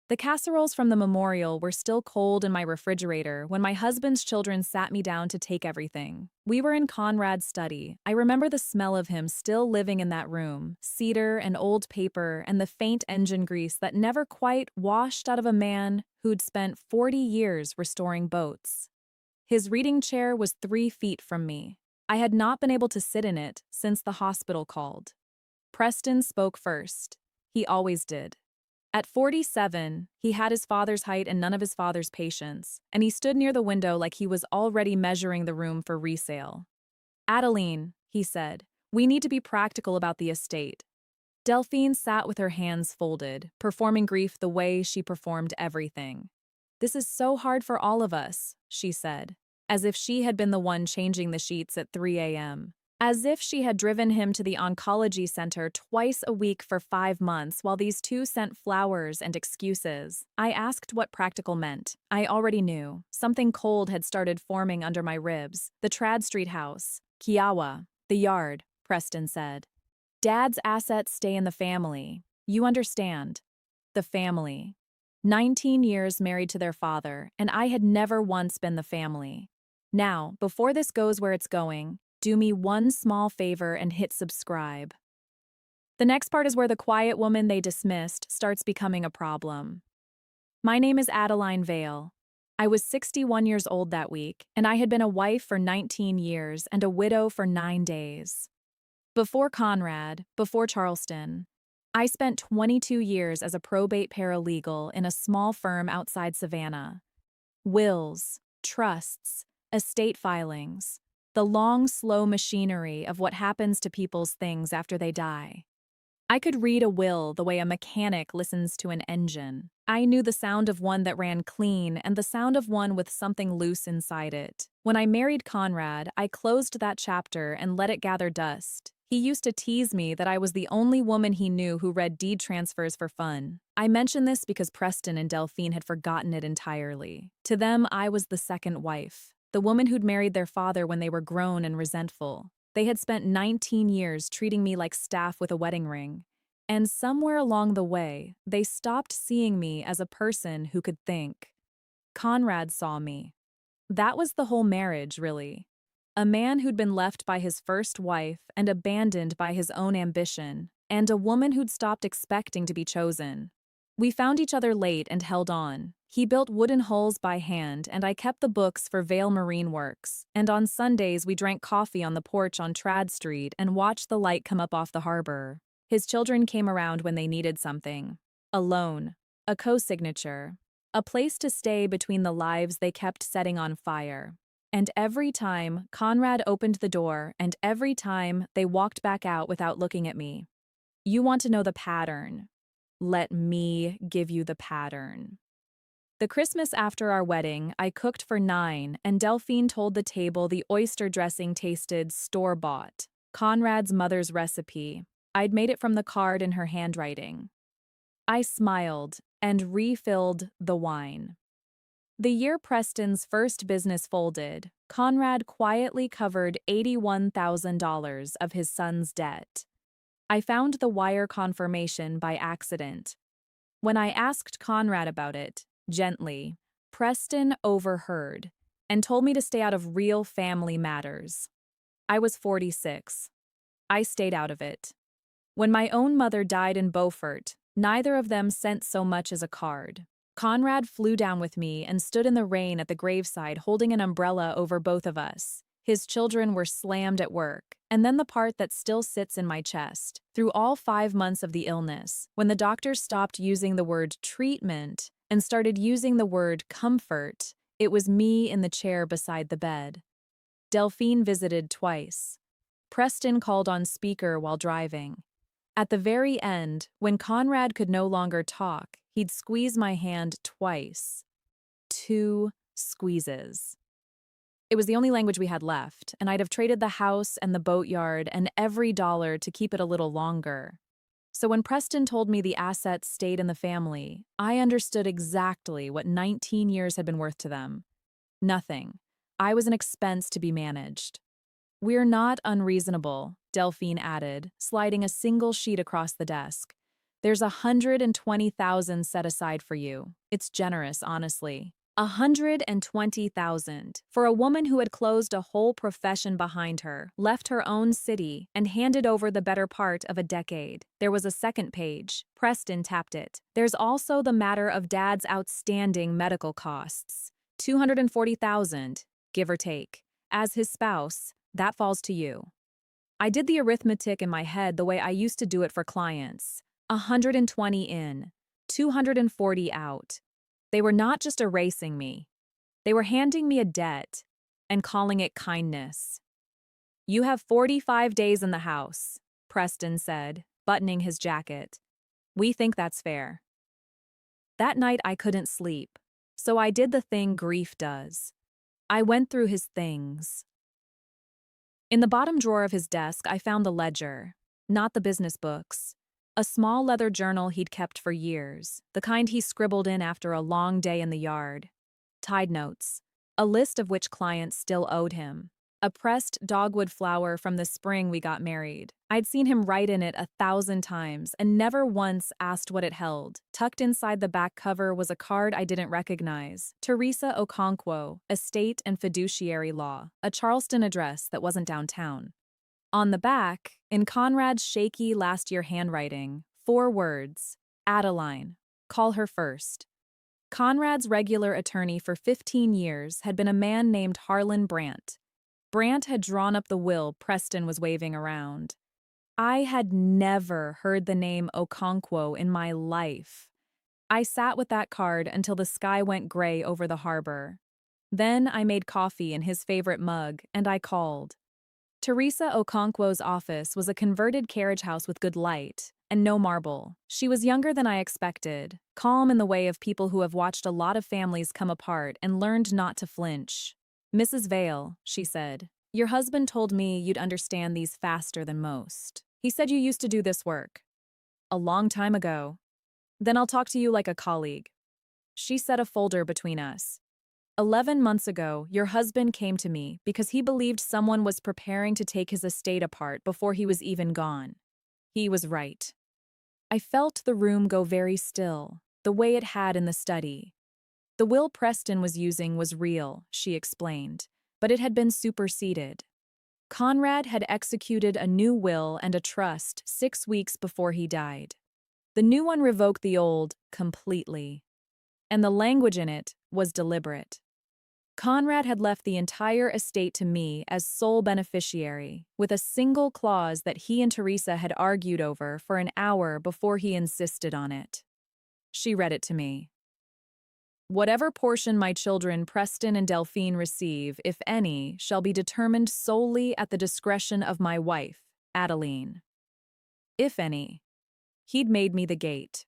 The casseroles from the memorial were still cold in my refrigerator when my husband's children sat me down to take everything. We were in Conrad's study. I remember the smell of him still living in that room, cedar and old paper and the faint engine grease that never quite washed out of a man who'd spent 40 years restoring boats. His reading chair was 3 feet from me. I had not been able to sit in it since the hospital called. Preston spoke first. He always did. At 47, he had his father's height and none of his father's patience, and he stood near the window like he was already measuring the room for resale. "Adeline," he said, "we need to be practical about the estate." Delphine sat with her hands folded, performing grief the way she performed everything. "This is so hard for all of us," she said, as if she had been the one changing the sheets at 3 a.m. As if she had driven him to the oncology center twice a week for 5 months while these two sent flowers and excuses. I asked what practical meant. I already knew. Something cold had started forming under my ribs. The Trad Street house. Kiawah. The yard, Preston said. Dad's assets stay in the family. You understand. The family. 19 years married to their father, and I had never once been the family. Now, before this goes where it's going, do me one small favor and hit subscribe. The next part is where the quiet woman they dismissed starts becoming a problem. My name is Adeline Vale. I was 61 years old that week, and I had been a wife for 19 years and a widow for 9 days. Before Conrad, before Charleston, I spent 22 years as a probate paralegal in a small firm outside Savannah. Wills, trusts, estate filings, the long, slow machinery of what happens to people's things after they die. I could read a will the way a mechanic listens to an engine. I knew the sound of one that ran clean and the sound of one with something loose inside it. When I married Conrad, I closed that chapter and let it gather dust. He used to tease me that I was the only woman he knew who read deed transfers for fun. I mention this because Preston and Delphine had forgotten it entirely. To them, I was the second wife. The woman who'd married their father when they were grown and resentful. They had spent 19 years treating me like staff with a wedding ring. And somewhere along the way, they stopped seeing me as a person who could think. Conrad saw me. That was the whole marriage, really. A man who'd been left by his first wife and abandoned by his own ambition, and a woman who'd stopped expecting to be chosen. We found each other late and held on. He built wooden hulls by hand, and I kept the books for Vale Marine Works, and on Sundays we drank coffee on the porch on Trad Street and watched the light come up off the harbor. His children came around when they needed something. A loan, a co-signature, a place to stay between the lives they kept setting on fire. And every time Conrad opened the door, and every time they walked back out without looking at me. You want to know the pattern. Let me give you the pattern. The Christmas after our wedding, I cooked for 9, and Delphine told the table the oyster dressing tasted store-bought, Conrad's mother's recipe. I'd made it from the card in her handwriting. I smiled and refilled the wine. The year Preston's first business folded, Conrad quietly covered $81,000 of his son's debt. I found the wire confirmation by accident. When I asked Conrad about it, gently, Preston overheard and told me to stay out of real family matters. I was 46. I stayed out of it. When my own mother died in Beaufort, neither of them sent so much as a card. Conrad flew down with me and stood in the rain at the graveside holding an umbrella over both of us. His children were slammed at work, and then the part that still sits in my chest. Through all 5 months of the illness, when the doctors stopped using the word treatment and started using the word comfort, it was me in the chair beside the bed. Delphine visited twice. Preston called on speaker while driving. At the very end, when Conrad could no longer talk, he'd squeeze my hand twice. 2 squeezes. It was the only language we had left, and I'd have traded the house and the boatyard and every dollar to keep it a little longer. So when Preston told me the assets stayed in the family, I understood exactly what 19 years had been worth to them. Nothing. I was an expense to be managed. We're not unreasonable, Delphine added, sliding a single sheet across the desk. There's 120,000 set aside for you. It's generous, honestly. 120,000 for a woman who had closed a whole profession behind her, left her own city, and handed over the better part of a decade. There was a second page. Preston tapped it. There's also the matter of Dad's outstanding medical costs. 240,000, give or take. As his spouse, that falls to you. I did the arithmetic in my head the way I used to do it for clients. 120 in, 240 out. They were not just erasing me. They were handing me a debt and calling it kindness. You have 45 days in the house, Preston said, buttoning his jacket. We think that's fair. That night I couldn't sleep, so I did the thing grief does. I went through his things. In the bottom drawer of his desk, I found the ledger, not the business books. A small leather journal he'd kept for years, the kind he scribbled in after a long day in the yard. Tide notes, a list of which clients still owed him. A pressed dogwood flower from the spring we got married. I'd seen him write in it 1,000 times and never once asked what it held. Tucked inside the back cover was a card I didn't recognize. Teresa Okonkwo, Estate and Fiduciary Law, a Charleston address that wasn't downtown. On the back, in Conrad's shaky last-year handwriting, 4 words, Adeline, call her first. Conrad's regular attorney for 15 years had been a man named Harlan Brandt. Brandt had drawn up the will Preston was waving around. I had never heard the name Okonkwo in my life. I sat with that card until the sky went gray over the harbor. Then I made coffee in his favorite mug, and I called. Teresa Okonkwo's office was a converted carriage house with good light, and no marble. She was younger than I expected, calm in the way of people who have watched a lot of families come apart and learned not to flinch. Mrs. Vale, she said, your husband told me you'd understand these faster than most. He said you used to do this work. A long time ago. Then I'll talk to you like a colleague. She set a folder between us. 11 months ago, your husband came to me because he believed someone was preparing to take his estate apart before he was even gone. He was right. I felt the room go very still, the way it had in the study. The will Preston was using was real, she explained, but it had been superseded. Conrad had executed a new will and a trust 6 weeks before he died. The new one revoked the old completely, and the language in it was deliberate. Conrad had left the entire estate to me as sole beneficiary, with a single clause that he and Teresa had argued over for an hour before he insisted on it. She read it to me. Whatever portion my children Preston and Delphine receive, if any, shall be determined solely at the discretion of my wife, Adeline. If any. He'd made me the gate.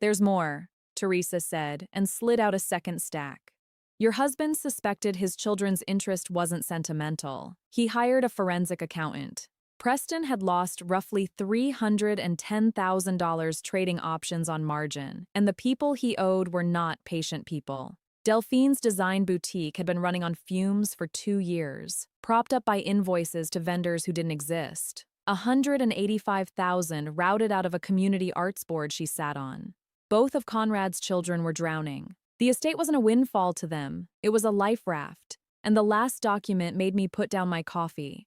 There's more, Teresa said, and slid out a second stack. Your husband suspected his children's interest wasn't sentimental. He hired a forensic accountant. Preston had lost roughly $310,000 trading options on margin, and the people he owed were not patient people. Delphine's design boutique had been running on fumes for 2 years, propped up by invoices to vendors who didn't exist. $185,000 routed out of a community arts board she sat on. Both of Conrad's children were drowning. The estate wasn't a windfall to them, it was a life raft, and the last document made me put down my coffee.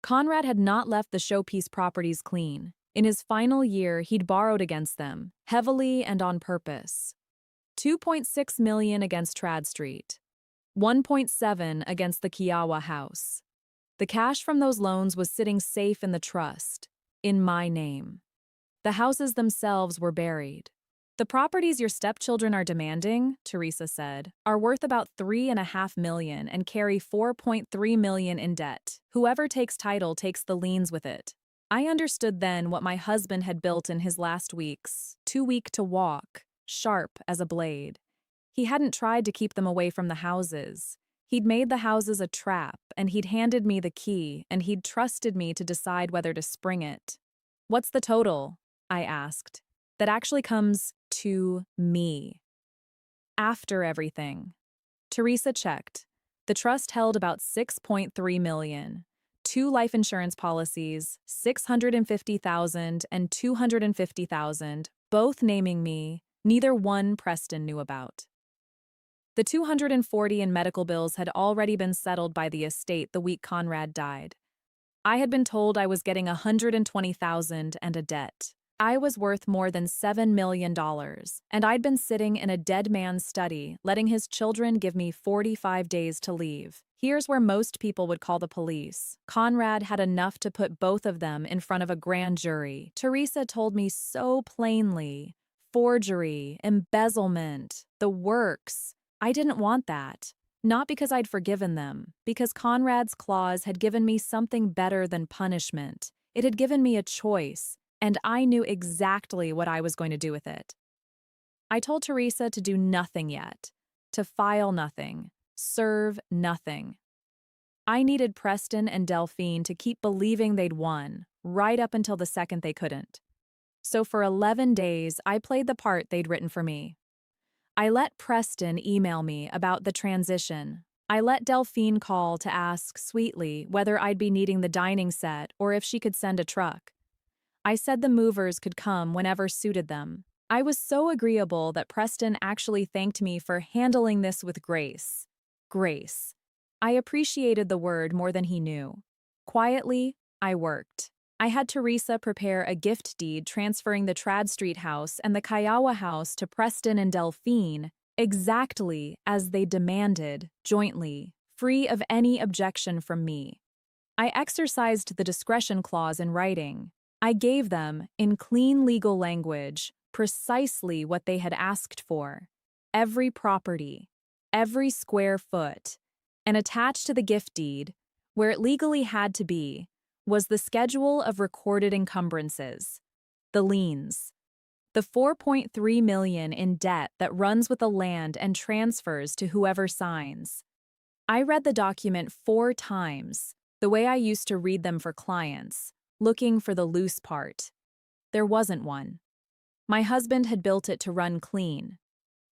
Conrad had not left the showpiece properties clean. In his final year, he'd borrowed against them, heavily and on purpose. $2.6 million against Trad Street, $1.7 against the Kiawah house. The cash from those loans was sitting safe in the trust, in my name. The houses themselves were buried. The properties your stepchildren are demanding, Teresa said, are worth about $3.5 million and carry $4.3 million in debt. Whoever takes title takes the liens with it. I understood then what my husband had built in his last weeks, too weak to walk, sharp as a blade. He hadn't tried to keep them away from the houses. He'd made the houses a trap, and he'd handed me the key, and he'd trusted me to decide whether to spring it. What's the total? I asked. That actually comes to me. After everything. Teresa checked. The trust held about $6.3 million. 2 life insurance policies, 650,000 and 250,000, both naming me, neither one Preston knew about. The 240 in medical bills had already been settled by the estate the week Conrad died. I had been told I was getting 120,000 and a debt. I was worth more than $7 million, and I'd been sitting in a dead man's study, letting his children give me 45 days to leave. Here's where most people would call the police. Conrad had enough to put both of them in front of a grand jury. Teresa told me so plainly. Forgery, embezzlement, the works. I didn't want that. Not because I'd forgiven them, because Conrad's clause had given me something better than punishment. It had given me a choice, and I knew exactly what I was going to do with it. I told Teresa to do nothing yet, to file nothing, serve nothing. I needed Preston and Delphine to keep believing they'd won, right up until the second they couldn't. So for 11 days, I played the part they'd written for me. I let Preston email me about the transition. I let Delphine call to ask sweetly whether I'd be needing the dining set or if she could send a truck. I said the movers could come whenever suited them. I was so agreeable that Preston actually thanked me for handling this with grace. Grace. I appreciated the word more than he knew. Quietly, I worked. I had Teresa prepare a gift deed transferring the Trad Street house and the Kiawah house to Preston and Delphine, exactly as they demanded, jointly, free of any objection from me. I exercised the discretion clause in writing. I gave them, in clean legal language, precisely what they had asked for. Every property, every square foot, and attached to the gift deed, where it legally had to be, was the schedule of recorded encumbrances, the liens, the $4.3 million in debt that runs with the land and transfers to whoever signs. I read the document 4 times, the way I used to read them for clients, looking for the loose part. There wasn't one. My husband had built it to run clean.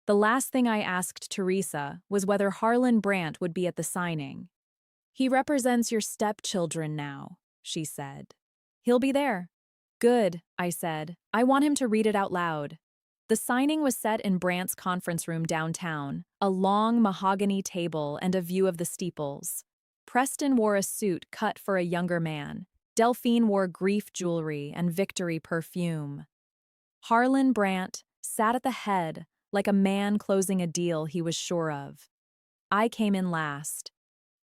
The last thing I asked Teresa was whether Harlan Brandt would be at the signing. "He represents your stepchildren now," she said. "He'll be there." "Good," I said. "I want him to read it out loud." The signing was set in Brandt's conference room downtown, a long mahogany table and a view of the steeples. Preston wore a suit cut for a younger man. Delphine wore grief jewelry and victory perfume. Harlan Brandt sat at the head like a man closing a deal he was sure of. I came in last.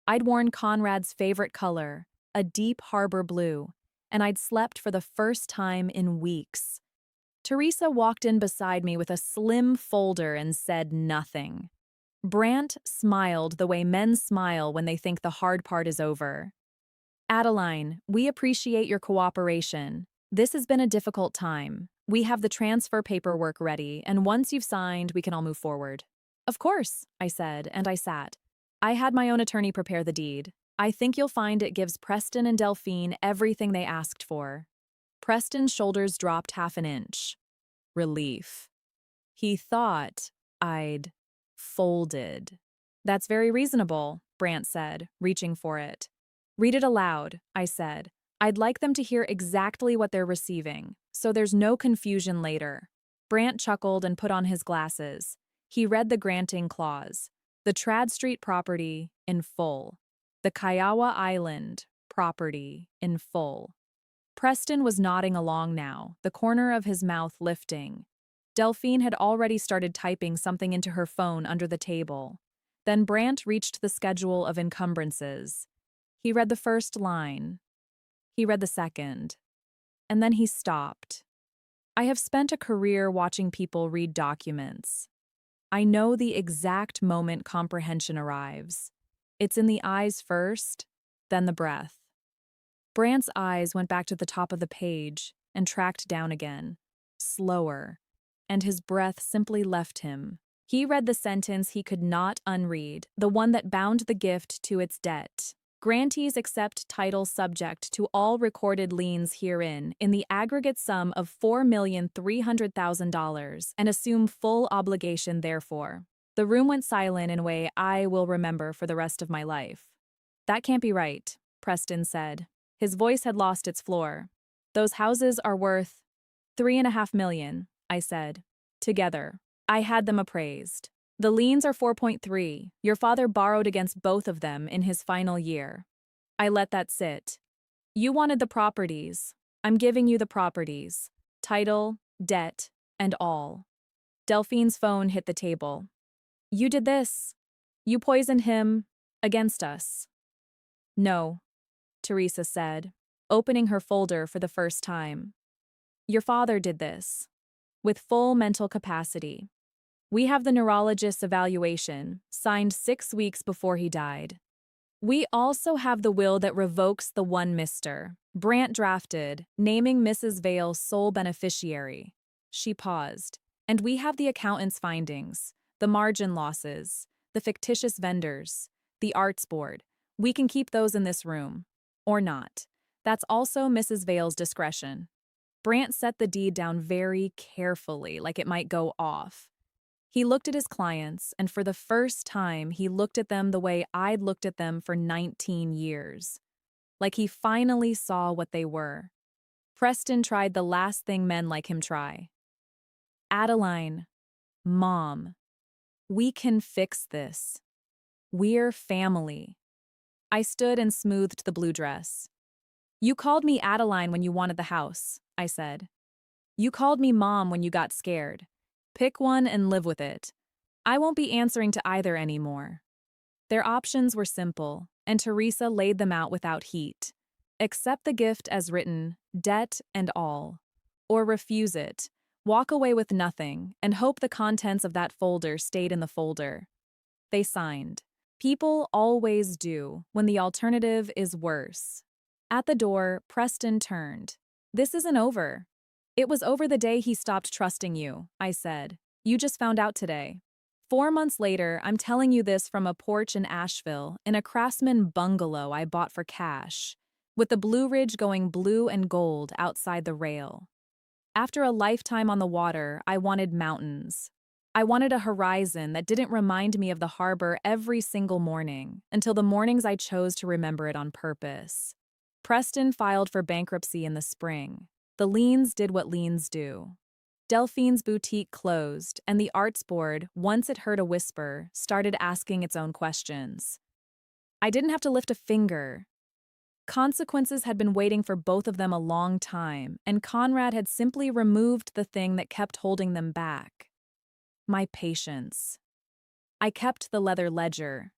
I'd worn Conrad's favorite color, a deep harbor blue, and I'd slept for the first time in weeks. Teresa walked in beside me with a slim folder and said nothing. Brandt smiled the way men smile when they think the hard part is over. "Adeline, we appreciate your cooperation. This has been a difficult time. We have the transfer paperwork ready, and once you've signed, we can all move forward." "Of course," I said, and I sat. I had my own attorney prepare the deed. I think you'll find it gives Preston and Delphine everything they asked for. Preston's shoulders dropped half an inch. Relief. He thought I'd folded. "That's very reasonable," Brandt said, reaching for it. "Read it aloud," I said. "I'd like them to hear exactly what they're receiving, so there's no confusion later." Brandt chuckled and put on his glasses. He read the granting clause. The Trad Street property in full. The Kiawah Island property in full. Preston was nodding along now, the corner of his mouth lifting. Delphine had already started typing something into her phone under the table. Then Brandt reached the schedule of encumbrances. He read the first line. He read the second. And then he stopped. I have spent a career watching people read documents. I know the exact moment comprehension arrives. It's in the eyes first, then the breath. Brandt's eyes went back to the top of the page and tracked down again, slower, and his breath simply left him. He read the sentence he could not unread, the one that bound the gift to its debt. Grantees accept title subject to all recorded liens herein in the aggregate sum of $4,300,000 and assume full obligation therefore. The room went silent in a way I will remember for the rest of my life. "That can't be right," Preston said. His voice had lost its floor. Those houses are worth $3.5 million, I said. Together. I had them appraised. The liens are 4.3. Your father borrowed against both of them in his final year. I let that sit. You wanted the properties. I'm giving you the properties. Title, debt, and all. Delphine's phone hit the table. You did this. You poisoned him against us. No, Teresa said, opening her folder for the first time. Your father did this. With full mental capacity. We have the neurologist's evaluation, signed 6 weeks before he died. We also have the will that revokes the one Mr. Brant drafted, naming Mrs. Vale sole beneficiary. She paused. And we have the accountant's findings, the margin losses, the fictitious vendors, the arts board. We can keep those in this room. Or not. That's also Mrs. Vale's discretion. Brant set the deed down very carefully, like it might go off. He looked at his clients, and for the first time, he looked at them the way I'd looked at them for 19 years. Like he finally saw what they were. Preston tried the last thing men like him try. Adeline, Mom, we can fix this. We're family. I stood and smoothed the blue dress. You called me Adeline when you wanted the house, I said. You called me Mom when you got scared. Pick one and live with it. I won't be answering to either anymore. Their options were simple, and Teresa laid them out without heat. Accept the gift as written, debt and all. Or refuse it, walk away with nothing, and hope the contents of that folder stayed in the folder. They signed. People always do when the alternative is worse. At the door, Preston turned. This isn't over. It was over the day he stopped trusting you, I said. You just found out today. 4 months later, I'm telling you this from a porch in Asheville, in a craftsman bungalow I bought for cash, with the Blue Ridge going blue and gold outside the rail. After a lifetime on the water, I wanted mountains. I wanted a horizon that didn't remind me of the harbor every single morning, until the mornings I chose to remember it on purpose. Preston filed for bankruptcy in the spring. The liens did what liens do. Delphine's boutique closed, and the arts board, once it heard a whisper, started asking its own questions. I didn't have to lift a finger. Consequences had been waiting for both of them a long time, and Conrad had simply removed the thing that kept holding them back. My patience. I kept the leather ledger.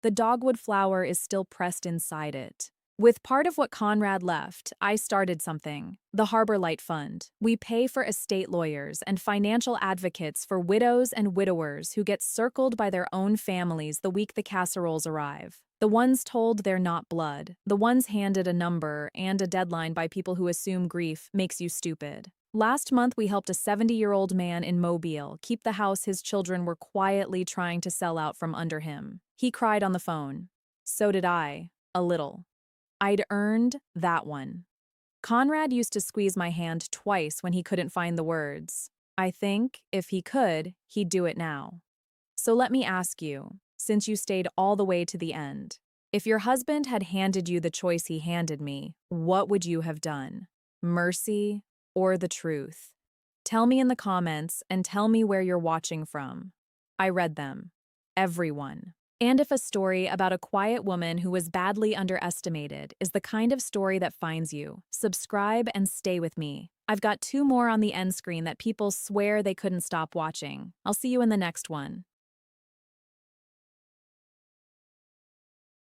The dogwood flower is still pressed inside it. With part of what Conrad left, I started something, the Harbor Light Fund. We pay for estate lawyers and financial advocates for widows and widowers who get circled by their own families the week the casseroles arrive. The ones told they're not blood, the ones handed a number and a deadline by people who assume grief makes you stupid. Last month, we helped a 70-year-old man in Mobile keep the house his children were quietly trying to sell out from under him. He cried on the phone. So did I, a little. I'd earned that one. Conrad used to squeeze my hand twice when he couldn't find the words. I think, if he could, he'd do it now. So let me ask you, since you stayed all the way to the end, if your husband had handed you the choice he handed me, what would you have done? Mercy or the truth? Tell me in the comments and tell me where you're watching from. I read them. Everyone. And if a story about a quiet woman who was badly underestimated is the kind of story that finds you, subscribe and stay with me. I've got 2 more on the end screen that people swear they couldn't stop watching. I'll see you in the next one.